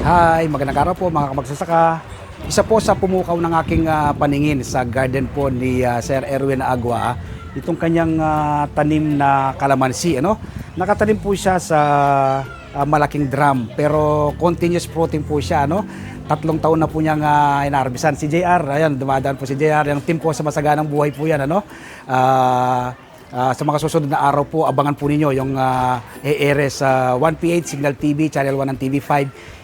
Hi, magandang araw po mga kamagsasaka. Isa po sa pumukaw ng aking paningin sa garden po ni Sir Erwin Agua, itong kanyang tanim na kalamansi. Nakatanim po siya sa malaking drum, pero continuous fruiting po siya. 3 taon na po niyang inarbisan. Si JR, ayan, dumadaan po si JR. Yung team po sa Masaganang Buhay po yan. Sa mga susunod na araw po, abangan po ninyo yung e-air sa 1PH, Signal TV, Channel 1 ng TV5,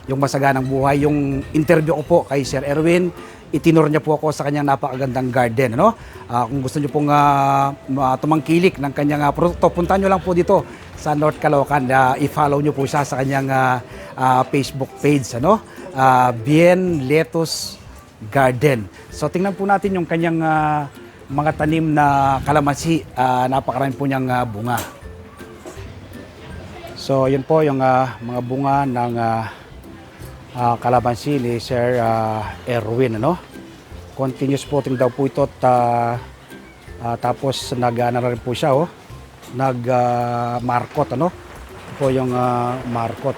yung Masaganang Buhay. Yung interview ko po kay Sir Erwin, itinuro niya po ako sa kanyang napakagandang garden. Kung gusto niyo pong tumangkilik ng kanyang produkto, puntahan niyo lang po dito sa North Caloocan. I-follow niyo po siya sa kanyang Facebook page. Bien Lettuce Garden. So tingnan po natin yung kanyang mga tanim na kalamansi, napakarami po niyang bunga. So yun po yung mga bunga ng kalamansi ni Sir Erwin. Continuous fruiting daw po ito at tapos nag-ano rin po siya, nag-markot. Ito po yung markot.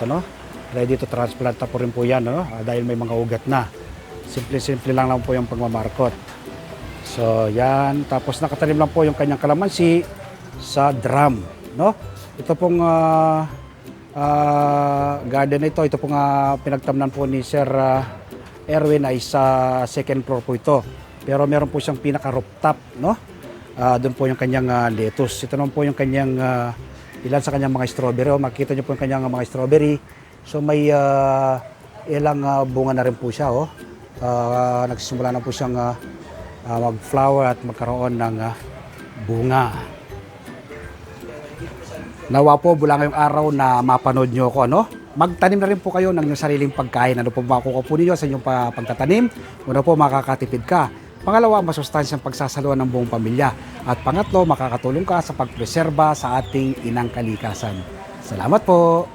Ready to transplant na po rin po yan, dahil may mga ugat na. Simple lang po yung pagmamarkot. So yan, tapos nakatanim lang po yung kanyang kalamansi sa drum. Ito pong garden na ito pong pinagtamnan po ni Sir Erwin ay sa second floor po ito. Pero meron po siyang pinaka rooftop, doon po yung kanyang lettuce. Ito naman po yung kanyang ilan sa kanyang mga strawberry. Makikita niyo po yung kanyang mga strawberry. So may ilang bunga na rin po siya. Nagsisimula na po siyang mag-flower at magkaroon ng bunga. Nawa po, bulang ngayong araw na mapanood nyo ako. Magtanim na rin po kayo ng inyong sariling pagkain. Ano po makukuha po ninyo sa inyong pagtatanim? Una po, makakatipid ka. Pangalawa, masustansyang pagsasaluhan ng buong pamilya. At pangatlo, makakatulong ka sa pagpreserba sa ating inang kalikasan. Salamat po!